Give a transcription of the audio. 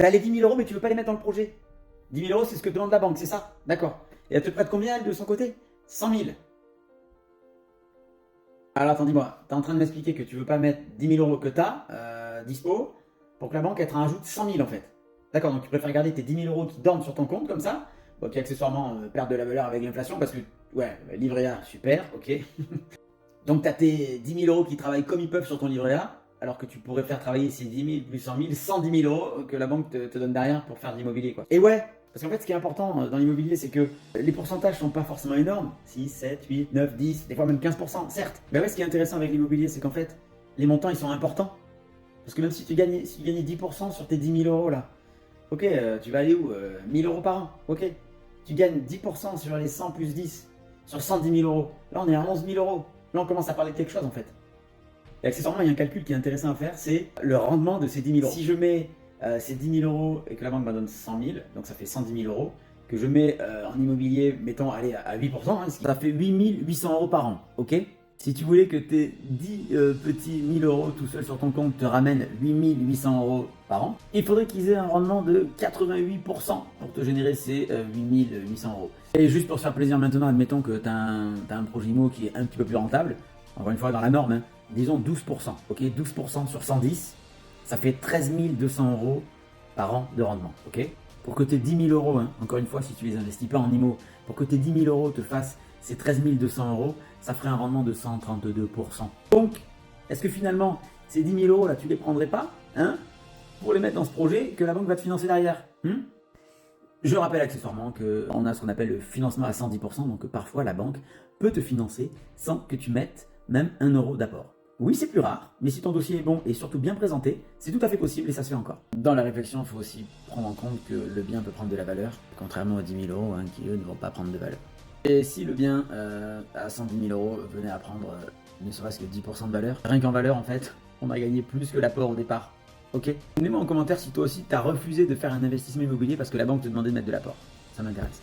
Tu as les 10 000 euros, mais tu veux pas les mettre dans le projet. 10 000 euros, c'est ce que te demande la banque, c'est ça? D'accord. Et elle te prête combien, elle, de son côté? 100 000. Alors, attends, dis-moi, tu es en train de m'expliquer que tu veux pas mettre 10 000 euros que tu as dispo pour que la banque, elle te rajoute 100 000 en fait. D'accord, donc tu préfères garder tes 10 000 euros qui dorment sur ton compte comme ça, bon, qui accessoirement perdent de la valeur avec l'inflation parce que, ouais, livret A, super, ok. Donc tu as tes 10 000 euros qui travaillent comme ils peuvent sur ton livret A, alors que tu pourrais faire travailler ces 10 000 plus 100 000, 110 000 euros que la banque te donne derrière pour faire de l'immobilier, quoi. Et ouais, parce qu'en fait, ce qui est important dans l'immobilier, c'est que les pourcentages sont pas forcément énormes. 6, 7, 8, 9, 10, des fois même 15%, certes. Mais ouais, ce qui est intéressant avec l'immobilier, c'est qu'en fait, les montants, ils sont importants. Parce que même si tu gagnais 10% sur tes 10 000 euros là, ok, tu vas aller où 1000 euros par an, ok. Tu gagnes 10% sur les 100 plus 10, sur 110 000 euros. Là, on est à 11 000 euros. Là, on commence à parler de quelque chose en fait. Et accessoirement, il y a un calcul qui est intéressant à faire, c'est le rendement de ces 10 000 euros. Si je mets ces 10 000 euros et que la banque me donne 100 000, donc ça fait 110 000 euros, que je mets en immobilier, mettons, allez, à 8%, hein, ça fait 8 800 euros par an, ok. Si tu voulais que tes 10 petits 1000 euros tout seul sur ton compte te ramènent 8 800 euros par an, il faudrait qu'ils aient un rendement de 88% pour te générer ces 8 800 euros. Et juste pour se faire plaisir maintenant, admettons que tu as un projet IMO qui est un petit peu plus rentable, encore une fois dans la norme, hein, disons 12%, ok, 12% sur 110, ça fait 13 200 euros par an de rendement, ok. Pour que tes 10 000 euros, hein, encore une fois, si tu les investis pas en IMO, pour que tes 10 000 euros te fassent ces 13 200 euros, ça ferait un rendement de 132%. Donc, est-ce que finalement, ces 10 000 euros là, tu les prendrais pas, hein, pour les mettre dans ce projet que la banque va te financer derrière, Je rappelle accessoirement qu'on a ce qu'on appelle le financement à 110%, donc parfois la banque peut te financer sans que tu mettes même 1 euro d'apport. Oui, c'est plus rare, mais si ton dossier est bon et surtout bien présenté, c'est tout à fait possible et ça se fait encore. Dans la réflexion, il faut aussi prendre en compte que le bien peut prendre de la valeur, contrairement aux 10 000 euros hein, qui eux ne vont pas prendre de valeur. Et si le bien à 110 000 euros venait à prendre ne serait-ce que 10% de valeur, rien qu'en valeur en fait, on a gagné plus que l'apport au départ. Ok. Mets-moi en commentaire si toi aussi tu as refusé de faire un investissement immobilier parce que la banque te demandait de mettre de l'apport. Ça m'intéresse.